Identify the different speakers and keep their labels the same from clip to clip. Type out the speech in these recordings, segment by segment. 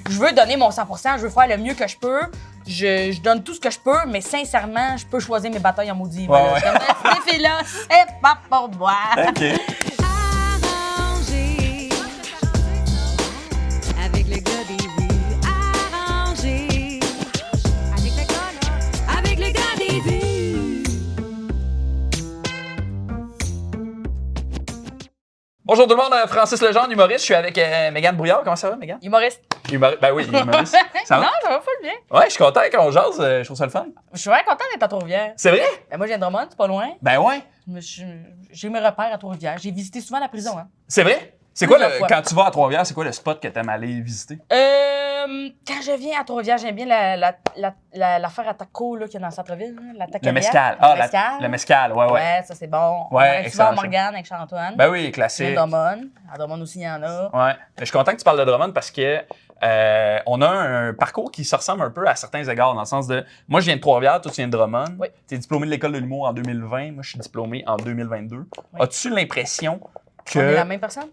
Speaker 1: je veux donner mon 100%, je veux faire le mieux que je peux. Je donne tout ce que je peux, mais sincèrement, je peux choisir mes batailles en maudit.
Speaker 2: Ouais, ouais.
Speaker 1: Ces filles-là, c'est pas pour moi.
Speaker 2: OK.
Speaker 3: Arrangé avec le gars des vues. Arrangé avec le gars là. Avec le gars des vues.
Speaker 2: Bonjour tout le monde, Francis Legendre, humoriste. Je suis avec Mégane Brouillard. Comment ça va, Mégane?
Speaker 1: Humoriste.
Speaker 2: Ben oui, humoriste. Ça va?
Speaker 1: Non, ça va full bien.
Speaker 2: Ouais, je suis content qu'on jase. Je trouve ça le fun.
Speaker 1: Je suis vraiment contente d'être à Trois-Rivières.
Speaker 2: C'est vrai?
Speaker 1: Ben, moi, je viens de Drummond, c'est pas loin.
Speaker 2: Ben ouais.
Speaker 1: J'ai mes repères à Trois-Rivières. J'ai visité souvent la prison. Hein.
Speaker 2: C'est vrai? C'est quoi,
Speaker 1: Plusieurs fois.
Speaker 2: quand tu vas à Trois-Rivières, c'est quoi le spot que t'aimes aller visiter?
Speaker 1: Quand je viens à Trois-Rivières, j'aime bien l'affaire à taco qu'il y a dans le centre-ville. Hein, la
Speaker 2: Le
Speaker 1: taqueria.
Speaker 2: mescal.
Speaker 1: Le mescal.
Speaker 2: Le mescal, ouais.
Speaker 1: Ouais, ça c'est bon.
Speaker 2: Ouais,
Speaker 1: On va
Speaker 2: excellent
Speaker 1: souvent au Morgane avec Charles-Antoine.
Speaker 2: Ben oui,
Speaker 1: À
Speaker 2: classique.
Speaker 1: Drummond. À Drummond aussi, il y en a.
Speaker 2: Ouais. Je suis content que tu parles de Drummond parce que on a un parcours qui se ressemble un peu à certains égards, dans le sens de moi, je viens de Trois-Rivières, toi, tu viens de Drummond.
Speaker 1: Oui.
Speaker 2: Tu es diplômé de l'École de l'humour en 2020. Moi, je suis diplômé en 2022.
Speaker 1: Oui.
Speaker 2: As-tu l'impression
Speaker 1: On est la
Speaker 2: que
Speaker 1: même personne?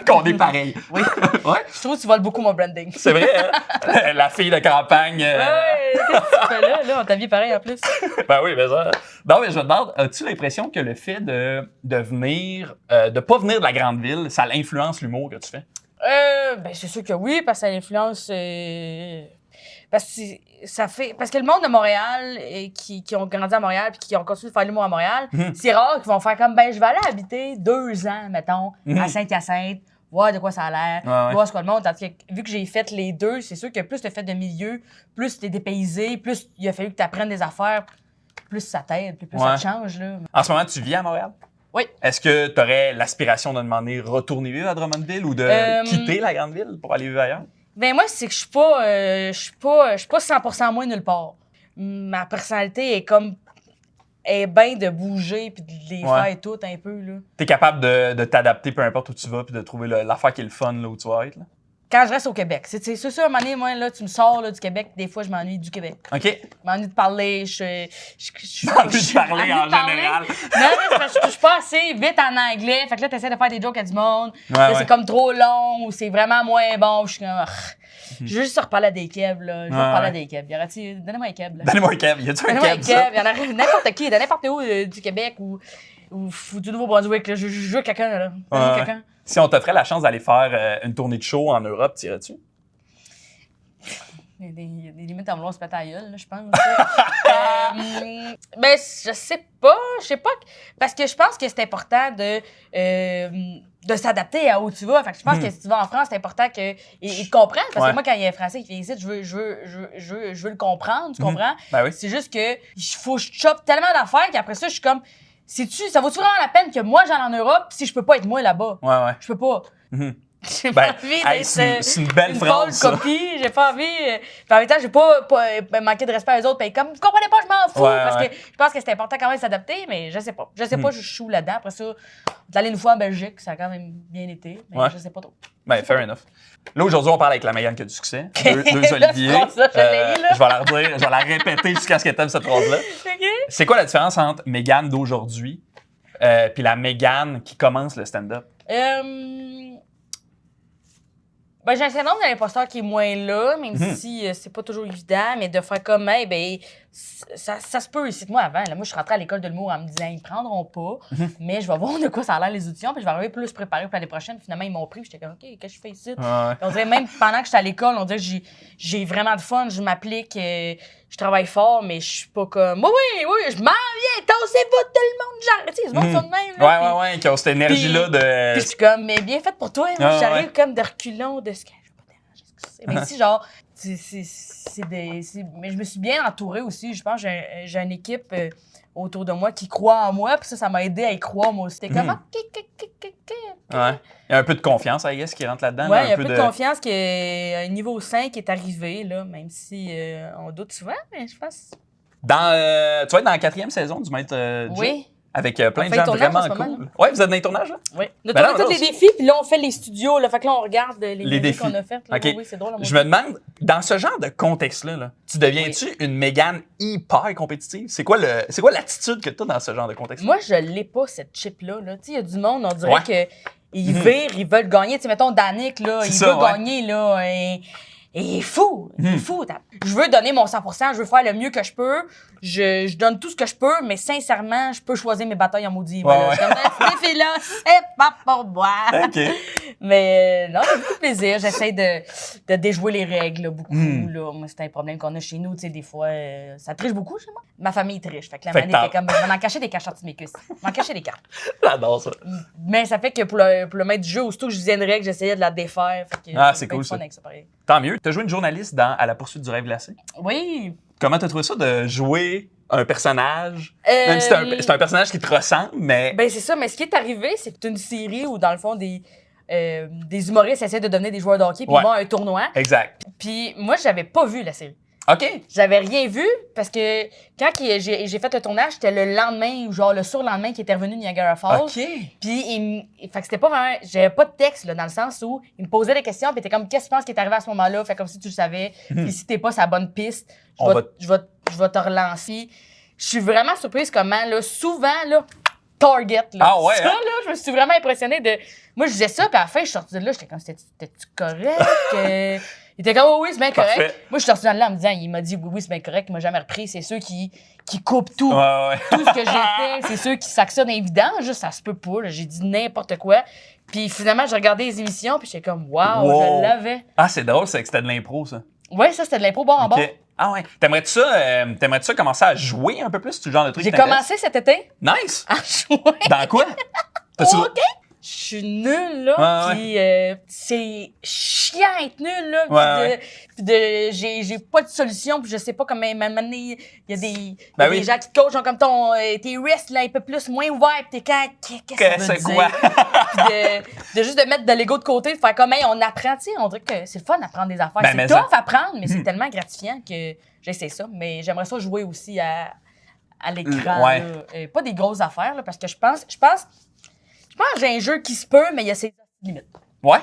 Speaker 2: qu'on est pareil?
Speaker 1: Oui.
Speaker 2: Ouais,
Speaker 1: Je trouve que tu voles beaucoup mon branding.
Speaker 2: c'est vrai, hein? La fille de campagne.
Speaker 1: Ouais, qu'est-ce que tu fais là? Là, on t'habille pareil en plus.
Speaker 2: Ben oui, mais ça. Non, mais je me demande, as-tu l'impression que le fait de venir, de pas venir de la grande ville, ça influence l'humour que tu fais?
Speaker 1: Ben c'est sûr que oui, parce que ça influence. Parce que le monde de Montréal qui ont grandi à Montréal puis qui ont continué de faire l'humour à Montréal, c'est rare qu'ils vont faire comme je vais aller habiter 2 ans, mettons, à Saint-Hyacinthe, voir de quoi ça a l'air,
Speaker 2: Ouais, ouais.
Speaker 1: voir ce que le monde. Tandis que vu que j'ai fait les deux, c'est sûr que plus tu as fait de milieu, plus tu es dépaysé, plus il a fallu que tu apprennes des affaires, plus ça t'aide, puis plus ça
Speaker 2: Ouais.
Speaker 1: te change. Là.
Speaker 2: En ce moment, tu vis à Montréal?
Speaker 1: Oui.
Speaker 2: Est-ce que tu aurais l'aspiration de demander retourner vivre à Drummondville ou de quitter la grande ville pour aller vivre ailleurs?
Speaker 1: Ben moi, c'est que je suis pas 100% moi nulle part. Ma personnalité est bien de bouger puis de les
Speaker 2: Ouais.
Speaker 1: faire toutes un peu là.
Speaker 2: T'es capable de t'adapter peu importe où tu vas puis de trouver l'affaire qui est le fun là où tu vas être? Là?
Speaker 1: Quand je reste au Québec, c'est ça, à un moment donné, moi là, tu me sors là, du Québec, des fois je m'ennuie du Québec.
Speaker 2: OK?
Speaker 1: Je m'ennuie de parler, je
Speaker 2: M'ennuie de parler en général.
Speaker 1: Non, c'est parce que je touche pas assez vite en anglais. Fait que là, t'essaies de faire des jokes à du monde.
Speaker 2: Ouais,
Speaker 1: Là,
Speaker 2: ouais.
Speaker 1: c'est comme trop long ou c'est vraiment moins bon. Je suis comme. Je veux juste reparler à des kebs, là. Je veux
Speaker 2: Ouais,
Speaker 1: reparler à
Speaker 2: ouais.
Speaker 1: des kebs. Y aurait-il. Donnez-moi un keb, là.
Speaker 2: Donnez-moi un cab. Y a-tu un
Speaker 1: Donnez-moi un
Speaker 2: cab, ça?
Speaker 1: keb. Y en a n'importe qui, de n'importe où du Québec ou du Nouveau-Brunswick, là. Je veux quelqu'un, là. Donnez-moi
Speaker 2: Ouais.
Speaker 1: quelqu'un.
Speaker 2: Si on t'offrait la chance d'aller faire une tournée de show en Europe, t'irais-tu?
Speaker 1: Il y a des limites à vouloir se péter à la gueule, là, je pense. Ben, je sais pas. Parce que je pense que c'est important de s'adapter à où tu vas. Fait que je pense que si tu vas en France, c'est important qu'ils te comprennent. Parce
Speaker 2: Ouais.
Speaker 1: que moi, quand il y a un Français qui vient ici, je veux le comprendre, tu comprends?
Speaker 2: Ben oui.
Speaker 1: C'est juste que il faut que je chope tellement d'affaires qu'après ça, je suis comme, ça vaut-tu vraiment la peine que moi, j'aille en Europe si je peux pas être moi là-bas?
Speaker 2: Ouais, ouais.
Speaker 1: Je peux pas.
Speaker 2: Mhm.
Speaker 1: J'ai
Speaker 2: Ben,
Speaker 1: pas envie
Speaker 2: hey,
Speaker 1: d'être
Speaker 2: c'est une belle phrase,
Speaker 1: pâle
Speaker 2: ça.
Speaker 1: copie. J'ai pas envie. Puis en même temps, j'ai pas manqué de respect aux autres. Puis comme, vous comprenez pas, je m'en fous.
Speaker 2: Ouais,
Speaker 1: parce
Speaker 2: ouais.
Speaker 1: que je pense que c'est important quand même de s'adapter, mais je sais pas. Je sais pas, je suis où là-dedans. Après ça, on est allé une fois en Belgique, ça a quand même bien été. Mais
Speaker 2: Ouais.
Speaker 1: je sais pas trop.
Speaker 2: Ben, fair enough. Là, aujourd'hui, on parle avec la Mégane qui a du succès. Deux Olivier.
Speaker 1: Cette phrase-là, je l'ai, là.
Speaker 2: Je vais la redire, je vais la répéter jusqu'à ce qu'elle t'aime cette phrase-là.
Speaker 1: OK?
Speaker 2: C'est quoi la différence entre Mégane d'aujourd'hui puis la Mégane qui commence le stand-up?
Speaker 1: Ben, j'ai un syndrome de l'imposteur qui est moins là, même si c'est pas toujours évident, mais de faire comme, hey, ben, ça se peut ici. Moi, avant, là, moi, je suis rentrée à l'école de l'humour en me disant, ils me prendront pas, mais je vais voir de quoi ça a l'air les auditions, puis je vais arriver plus préparée pour l'année prochaine. Finalement, ils m'ont pris, puis j'étais comme, OK, qu'est-ce que je fais ici?
Speaker 2: Ouais.
Speaker 1: On dirait même pendant que j'étais à l'école, on dirait que j'ai vraiment de fun, je m'applique, je travaille fort, mais je suis pas comme, oui, je m'en viens, tassez pas tout le monde, genre, tu sais, ils se montrent ça de même, là,
Speaker 2: Ouais, qui ont cette énergie-là de.
Speaker 1: puis je suis comme, mais bien fait pour toi. Moi,
Speaker 2: Ah,
Speaker 1: j'arrive
Speaker 2: ouais.
Speaker 1: comme de reculons de ce que je veux pas déranger. Mais si, genre, mais je me suis bien entourée aussi. Je pense que j'ai une équipe autour de moi qui croit en moi. Puis ça m'a aidé à y croire, moi aussi. C'était comme,
Speaker 2: Ouais. Il y a un peu de confiance, I guess, qui rentre là-dedans.
Speaker 1: Ouais,
Speaker 2: là,
Speaker 1: il y a un peu de confiance qu'un niveau 5 est arrivé, là, même si on doute souvent, mais je pense.
Speaker 2: Tu vas être dans la 4e saison du Maître Jay,
Speaker 1: Oui.
Speaker 2: avec plein
Speaker 1: On
Speaker 2: de
Speaker 1: fait
Speaker 2: gens
Speaker 1: le tournage
Speaker 2: vraiment
Speaker 1: en ce moment,
Speaker 2: cool. Ouais, vous êtes dans les tournages, là?
Speaker 1: Oui. On a
Speaker 2: Ben
Speaker 1: tourné
Speaker 2: non,
Speaker 1: tous
Speaker 2: non,
Speaker 1: les défis, puis là, on fait les studios. Là, fait que là, on regarde les
Speaker 2: défis
Speaker 1: qu'on a fait. Là.
Speaker 2: OK.
Speaker 1: Oui, c'est drôle.
Speaker 2: Je me demande, dans ce genre de contexte-là, là, tu deviens-tu une Mégane hyper compétitive? C'est quoi l'attitude que tu as dans ce genre de contexte-là?
Speaker 1: Moi, je l'ai pas, cette chip-là. Là. Tu sais, il y a du monde, on dirait
Speaker 2: Ouais.
Speaker 1: que ils virent, ils veulent gagner. Tu sais, mettons, Danick, là,
Speaker 2: C'est
Speaker 1: il
Speaker 2: ça,
Speaker 1: veut
Speaker 2: ouais.
Speaker 1: gagner, là. Et il est fou. Il est fou. Je veux donner mon 100%, je veux faire le mieux que je peux. Je donne tout ce que je peux, mais sincèrement, je peux choisir mes batailles en maudit. Voilà.
Speaker 2: Ouais.
Speaker 1: Je suis comme, ces filles-là, c'est pas pour moi.
Speaker 2: OK.
Speaker 1: Mais non, j'ai beaucoup de plaisir. J'essaie de déjouer les règles là, beaucoup. Là. Moi, c'est un problème qu'on a chez nous. Tu sais, des fois, ça triche beaucoup chez moi. Ma famille triche. Fait que la
Speaker 2: Fait que
Speaker 1: manée était comme, je vais en cacher des cachettes sur mes cuisses. Je vais en cacher des cartes.
Speaker 2: J'adore ça.
Speaker 1: Mais ça fait que pour le maître du jeu, aussitôt que je disais une règle, j'essayais de la défaire. Fait que
Speaker 2: C'est
Speaker 1: bien
Speaker 2: cool,
Speaker 1: du fun
Speaker 2: ça.
Speaker 1: avec ça, pareil.
Speaker 2: Tant mieux. T'as joué une journaliste dans À la poursuite du rêve glacé.
Speaker 1: Oui.
Speaker 2: Comment t'as trouvé ça de jouer un personnage? Même si c'est un personnage qui te ressemble, mais...
Speaker 1: Ben, c'est ça. Mais ce qui est arrivé, c'est que c'est une série où, dans le fond, des humoristes essaient de devenir des joueurs de hockey puis
Speaker 2: Ouais.
Speaker 1: ils vont à un tournoi.
Speaker 2: Exact.
Speaker 1: Puis moi, j'avais pas vu la série.
Speaker 2: OK.
Speaker 1: J'avais rien vu parce que quand j'ai fait le tournage, c'était le lendemain ou genre le surlendemain qu'il était revenu de Niagara Falls.
Speaker 2: OK.
Speaker 1: Puis fait que c'était pas vraiment, j'avais pas de texte là, dans le sens où il me posait des questions puis il était comme qu'est-ce que tu penses qui est arrivé à ce moment-là, fait comme si tu le savais. Puis si t'es pas sur la bonne piste, je vais te relancer. Je suis vraiment surprise comment là souvent là Target là.
Speaker 2: Ah ouais,
Speaker 1: Ça
Speaker 2: hein?
Speaker 1: là, je me suis vraiment impressionnée de moi je disais ça puis à la fin je suis sortie de là, j'étais comme c'était-tu correct? Il était comme, oui, c'est bien correct.
Speaker 2: Parfait.
Speaker 1: Moi, je suis sortie de là en me disant, il m'a dit, oui, c'est bien correct. Il m'a jamais repris. C'est ceux qui coupent tout.
Speaker 2: Ouais.
Speaker 1: Tout ce que j'ai fait, c'est ceux qui sacent ça dans les vidanges. Ça se peut pas. Là. J'ai dit n'importe quoi. Puis finalement, j'ai regardé les émissions, puis j'étais comme, wow, je l'avais.
Speaker 2: Ah, c'est drôle, c'est que c'était de l'impro, ça.
Speaker 1: Ouais, ça, c'était de l'impro bord en bord.
Speaker 2: OK. Ah ouais. T'aimerais-tu ça commencer à jouer un peu plus? C'est le genre de truc
Speaker 1: J'ai
Speaker 2: qui t'intéresse?
Speaker 1: commencé cet été
Speaker 2: Nice!
Speaker 1: à jouer.
Speaker 2: Dans quoi? T'as-tu-
Speaker 1: OK. Je suis nulle, là.
Speaker 2: Ouais,
Speaker 1: Puis c'est chiant être nulle, là.
Speaker 2: Ouais,
Speaker 1: J'ai pas de solution, puis je sais pas comment m'amener. Il y a des,
Speaker 2: Ben
Speaker 1: des
Speaker 2: oui.
Speaker 1: gens qui te coachent, genre comme tes wrists, là, un peu plus, moins ouverts, puis t'es quand. Qu'est-ce que ça veut
Speaker 2: c'est
Speaker 1: dire?
Speaker 2: quoi?
Speaker 1: Puis de juste de mettre de l'ego de côté, de faire comme, hey, on apprend, tu sais, on dirait que c'est le fun d'apprendre des affaires.
Speaker 2: Ben, mais
Speaker 1: c'est tough
Speaker 2: ça.
Speaker 1: à apprendre, mais c'est tellement gratifiant que j'essaie ça. Mais j'aimerais ça jouer aussi à l'écran,
Speaker 2: Ouais.
Speaker 1: là. Pas des grosses affaires, là, parce que je pense que j'ai un jeu qui se peut, mais il y a ses limites.
Speaker 2: Ouais?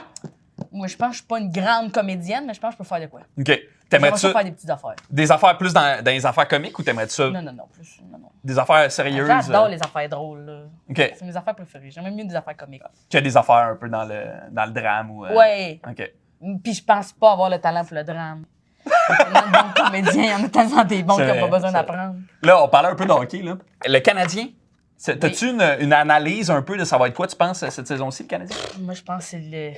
Speaker 1: Moi, je pense que je suis pas une grande comédienne, mais je pense que je peux faire de quoi.
Speaker 2: OK.
Speaker 1: J'aimerais
Speaker 2: T'aimerais-tu
Speaker 1: ça
Speaker 2: ça
Speaker 1: faire des petites affaires.
Speaker 2: des affaires plus dans les affaires comiques ou t'aimerais-tu ça
Speaker 1: Non, plus. Non.
Speaker 2: des affaires sérieuses?
Speaker 1: J'adore les affaires drôles, là.
Speaker 2: OK.
Speaker 1: C'est mes affaires préférées. J'aime même mieux des affaires comiques.
Speaker 2: Qu'il y a des affaires un peu dans le drame ou...
Speaker 1: Ouais.
Speaker 2: OK.
Speaker 1: Puis je pense pas avoir le talent pour le drame. Il y a tellement de bons comédiens, il y en a tellement des bons qui
Speaker 2: C'est
Speaker 1: n'ont pas
Speaker 2: vrai,
Speaker 1: besoin
Speaker 2: c'est vrai.
Speaker 1: d'apprendre.
Speaker 2: Là, on parlait un peu de hockey, là. Le Canadien, t'as-tu une analyse un peu de ça va être quoi, tu penses, cette saison-ci, le Canadien?
Speaker 1: Moi, je pense que c'est le...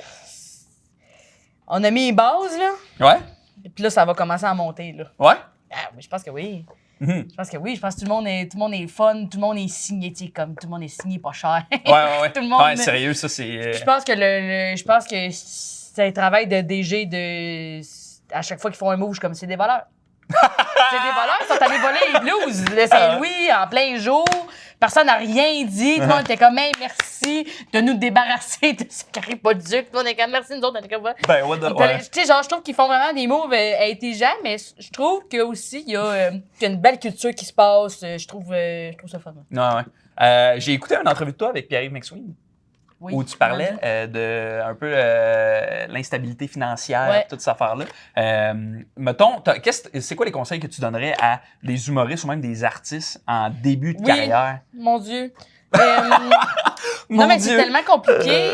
Speaker 1: On a mis les bases, là.
Speaker 2: Ouais?
Speaker 1: Et puis là, ça va commencer à monter, là.
Speaker 2: Ouais?
Speaker 1: Ah, mais je pense que oui.
Speaker 2: Mhm.
Speaker 1: Je pense que oui. Je pense que tout le monde est fun, tout le monde est signé, tu sais, comme tout le monde est signé pas cher.
Speaker 2: Ouais.
Speaker 1: Tout le monde-
Speaker 2: Ouais, sérieux, ça, c'est...
Speaker 1: Je pense que je pense que c'est un travail de DG de à chaque fois qu'ils font un move, je suis comme c'est des voleurs. C'est des voleurs, ils sont allés voler les Blues de Saint-Louis en plein jour. Personne n'a rien dit. Tout le monde était comme hey, merci de nous débarrasser de ce caripoduc. Tout le monde était comme merci, nous autres, on était comme
Speaker 2: Ben, what the... Ouais.
Speaker 1: tu sais, genre, je trouve qu'ils font vraiment des moves intelligents, mais je trouve qu'il y a aussi qu'il y a une belle culture qui se passe. Je trouve ça fun.
Speaker 2: Non, ouais. J'ai écouté une entrevue de toi avec Pierre-Yves McSween.
Speaker 1: Oui.
Speaker 2: Où tu parlais de un peu l'instabilité financière,
Speaker 1: Ouais.
Speaker 2: toute cette affaire-là. Mettons, c'est quoi les conseils que tu donnerais à des humoristes ou même des artistes en début de
Speaker 1: Oui.
Speaker 2: carrière?
Speaker 1: Mon Dieu.
Speaker 2: Mon
Speaker 1: non, mais
Speaker 2: Dieu.
Speaker 1: c'est tellement compliqué.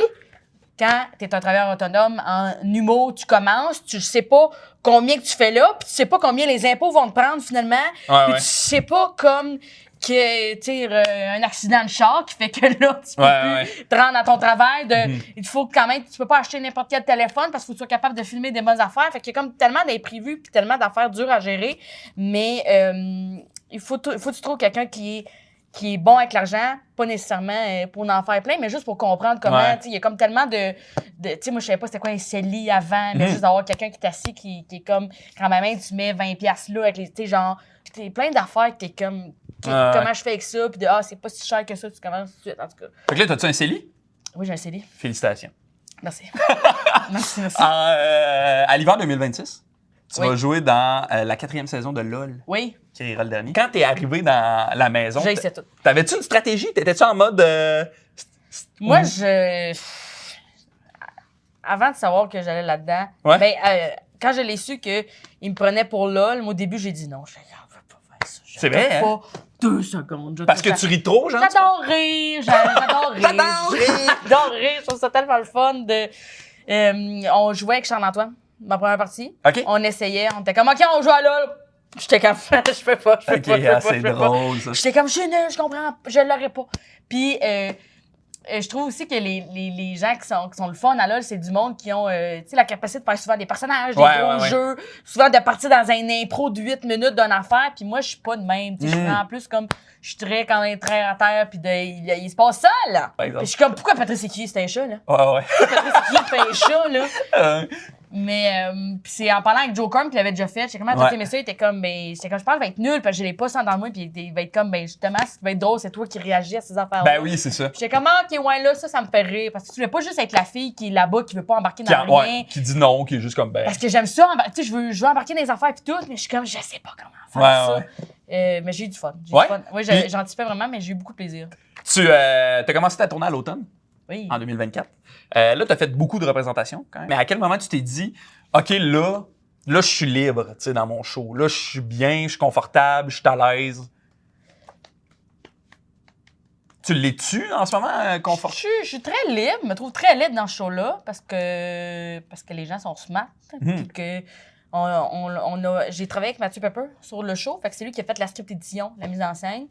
Speaker 1: Quand tu es un travailleur autonome en humour, tu commences, tu sais pas combien que tu fais là, puis tu sais pas combien les impôts vont te prendre finalement,
Speaker 2: Ouais,
Speaker 1: puis
Speaker 2: ouais.
Speaker 1: tu sais pas comme que tu sais un accident de char qui fait que là tu peux
Speaker 2: Ouais,
Speaker 1: plus te rendre à ton travail il faut quand même tu peux pas acheter n'importe quel téléphone parce qu'il faut que tu sois capable de filmer des bonnes affaires, fait qu'il y a comme tellement d'imprévus puis tellement d'affaires dures à gérer, mais il faut que tu trouves quelqu'un qui est bon avec l'argent, pas nécessairement pour en faire plein, mais juste pour comprendre comment,
Speaker 2: Ouais.
Speaker 1: tu sais, il y a comme tellement de tu sais, moi, je savais pas c'était quoi un CELI avant, mais juste d'avoir quelqu'un qui t'assit, qui est comme, quand même, tu mets 20$ là, avec les, tu sais, genre, pis t'es plein d'affaires que t'es comme,
Speaker 2: Ouais.
Speaker 1: comment je fais avec ça, puis de, c'est pas si cher que ça, tu commences tout de suite, en tout cas.
Speaker 2: Fait que là, t'as-tu un CELI?
Speaker 1: Oui, j'ai un CELI.
Speaker 2: Félicitations.
Speaker 1: Merci. merci.
Speaker 2: À l'hiver 2026, tu
Speaker 1: Oui.
Speaker 2: vas jouer dans la 4e saison de LOL,
Speaker 1: Oui,
Speaker 2: qui rira le dernier. Quand t'es arrivé dans la maison,
Speaker 1: j'ai c'est tout.
Speaker 2: t'avais-tu une stratégie? T'étais-tu en mode...
Speaker 1: Moi, avant de savoir que j'allais là-dedans,
Speaker 2: Ouais.
Speaker 1: ben, quand je l'ai su qu'il me prenait pour LOL, moi, au début, j'ai dit non. Je veux pas faire ça. Je
Speaker 2: C'est vrai,
Speaker 1: peux
Speaker 2: hein?
Speaker 1: pas 2 secondes.
Speaker 2: Parce que tu ris trop, genre?
Speaker 1: J'adore rire. J'adore rire.
Speaker 2: J'adore rire.
Speaker 1: J'adore rire. Je trouve ça tellement le fun de. On jouait avec Charles-Antoine. ma première partie.
Speaker 2: OK.
Speaker 1: On essayait, on était comme, OK, on joue à LOL. J'étais comme, je peux pas,
Speaker 2: OK, c'est drôle, ça.
Speaker 1: J'étais comme, je suis nul, je comprends, je l'aurais pas. Puis, je trouve aussi que les gens qui sont le fun à LOL, c'est du monde qui ont la capacité de faire souvent des personnages, des gros jeux, souvent de partir dans un impro de 8 minutes d'une affaire. Puis moi, je suis pas de même. Je suis en plus comme, je suis quand même très à terre, puis il se passe ça, là. Puis je suis comme, pourquoi Patrice Écuyer, c'était un chat, là?
Speaker 2: Ouais.
Speaker 1: Patrice Écuyer fait un chat, là. Mais pis c'est en parlant avec Joe Corm qui l'avait déjà fait, j'étais comme toi aimé ça, il était comme j'étais comme je pense qu'il va être nul parce que je l'ai pas ça dans le moi puis il va être comme justement ce qui va être drôle c'est toi qui réagis à ces affaires là.
Speaker 2: Ben oui, c'est ça.
Speaker 1: J'étais comme OK ouais là ça me fait rire parce que tu veux pas juste être la fille qui est là-bas qui veut pas embarquer dans rien.
Speaker 2: Qui dit non, qui est juste comme
Speaker 1: Parce que j'aime ça, tu sais je veux embarquer dans les affaires puis tout, mais je suis comme je sais pas comment faire ça. Mais j'ai eu du fun. Oui, j'anticipais vraiment mais j'ai eu beaucoup de plaisir.
Speaker 2: Tu as commencé à tourner à l'automne?
Speaker 1: Oui.
Speaker 2: En 2024. Là, tu as fait beaucoup de représentations quand même. Mais à quel moment tu t'es dit, OK, là, je suis libre, tu sais, dans mon show. Là, je suis bien, je suis confortable, je suis à l'aise. Tu l'es-tu en ce moment, confort?
Speaker 1: Je suis très libre, je me trouve très libre dans ce show-là parce que les gens sont smart. Puis que j'ai travaillé avec Mathieu Pepper sur le show, fait que c'est lui qui a fait la script édition, la mise en scène.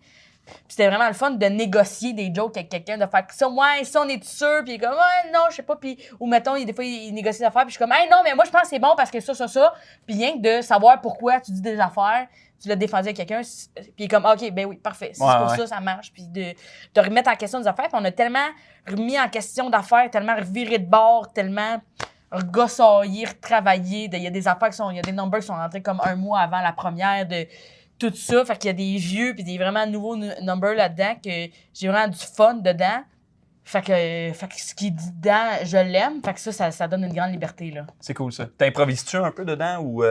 Speaker 1: Puis c'était vraiment le fun de négocier des jokes avec quelqu'un, de faire ça, ça, on est sûr, puis il est comme, ouais, non, je sais pas, puis, ou mettons, des fois, il négocie des affaires, puis je suis comme, hey, non, mais moi, je pense que c'est bon parce que ça, puis rien que de savoir pourquoi tu dis des affaires, tu l'as défendu avec quelqu'un, puis il est comme, OK, ben oui, parfait, c'est pour ça, ça marche, puis de remettre en question des affaires, puis on a tellement remis en question d'affaires, tellement reviré de bord, tellement regossaillé, retravaillé, il y a des affaires il y a des numbers qui sont rentrés comme un mois avant la première de tout ça, fait qu'il y a des vieux puis des vraiment nouveaux numbers là-dedans que j'ai vraiment du fun dedans. Fait que ce qui est dit dedans, je l'aime. Fait que ça donne une grande liberté, là.
Speaker 2: C'est cool, ça. T'improvises-tu un peu dedans ou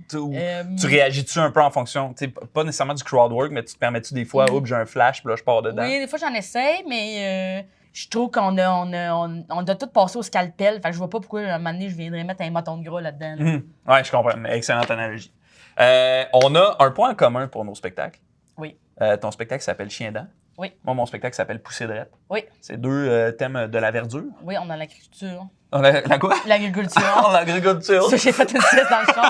Speaker 2: tu réagis-tu un peu en fonction? T'sais, pas nécessairement du crowd work, mais tu te permets-tu des fois, oups, j'ai un flash, puis là, je pars dedans?
Speaker 1: Oui, des fois, j'en essaye, mais je trouve qu'on a tout passé au scalpel. Fait que je vois pas pourquoi, à un moment donné, je viendrais mettre un bâton de gras là-dedans. Là.
Speaker 2: Ouais, je comprends. Excellente analogie. On a un point en commun pour nos spectacles.
Speaker 1: Oui.
Speaker 2: Ton spectacle s'appelle Chien dent.
Speaker 1: Oui.
Speaker 2: Moi, mon spectacle s'appelle Pousser drette.
Speaker 1: Oui.
Speaker 2: C'est deux thèmes de la verdure.
Speaker 1: Oui, on a l'agriculture.
Speaker 2: La quoi?
Speaker 1: L'agriculture.
Speaker 2: L'agriculture.
Speaker 1: Ça, j'ai fait une sieste dans le champ.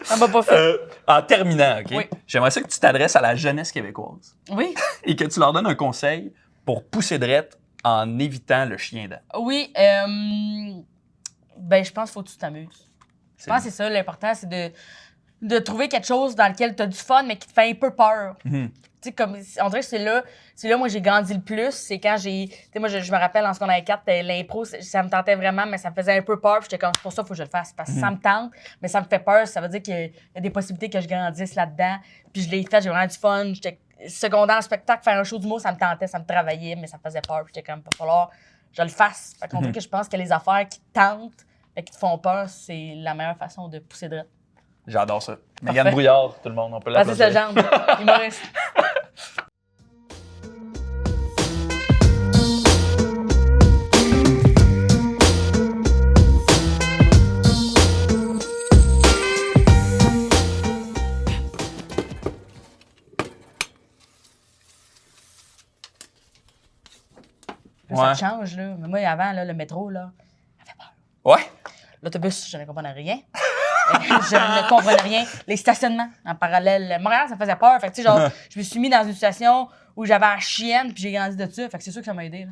Speaker 1: Ça m'a pas fait.
Speaker 2: En terminant, OK?
Speaker 1: Oui.
Speaker 2: J'aimerais ça que tu t'adresses à la jeunesse québécoise.
Speaker 1: Oui.
Speaker 2: Et que tu leur donnes un conseil pour pousser drette en évitant le chien dent.
Speaker 1: Oui. Je pense qu'il faut que tu t'amuses. Je pense que c'est ça, l'important, c'est de trouver quelque chose dans lequel tu as du fun, mais qui te fait un peu peur. Tu sais, comme, on dirait que c'est là, moi, j'ai grandi le plus. C'est quand tu sais, moi, je me rappelle, en secondaire 4, l'impro, ça me tentait vraiment, mais ça me faisait un peu peur. Puis j'étais comme, c'est pour ça qu'il faut que je le fasse. Parce que ça me tente, mais ça me fait peur. Ça veut dire qu'il y a des possibilités que je grandisse là-dedans. Puis je l'ai fait, j'ai vraiment du fun. J'étais secondaire en spectacle, faire un show d'humour, ça me tentait, ça me travaillait, mais ça me faisait peur. Puis j'étais comme, il va falloir que je le fasse. Fait qu'on dirait que je pense que les affaires qui te tentent et qui te font peur, c'est la meilleure façon de pousser droit.
Speaker 2: J'adore ça. Mégane Brouillard, tout le monde, on peut
Speaker 1: l'applaudir. C'est ce genre, humoriste. Ça change, là. Mais moi, avant, là, le métro, là, ça fait peur.
Speaker 2: Ouais.
Speaker 1: L'autobus, je ne comprenais rien. Je ne comprenais rien. Les stationnements en parallèle. Montréal, ça faisait peur. Fait que, tu sais, genre, je me suis mis dans une situation où j'avais la chienne, puis j'ai grandi de ça. Fait que c'est sûr que ça m'a aidé, là.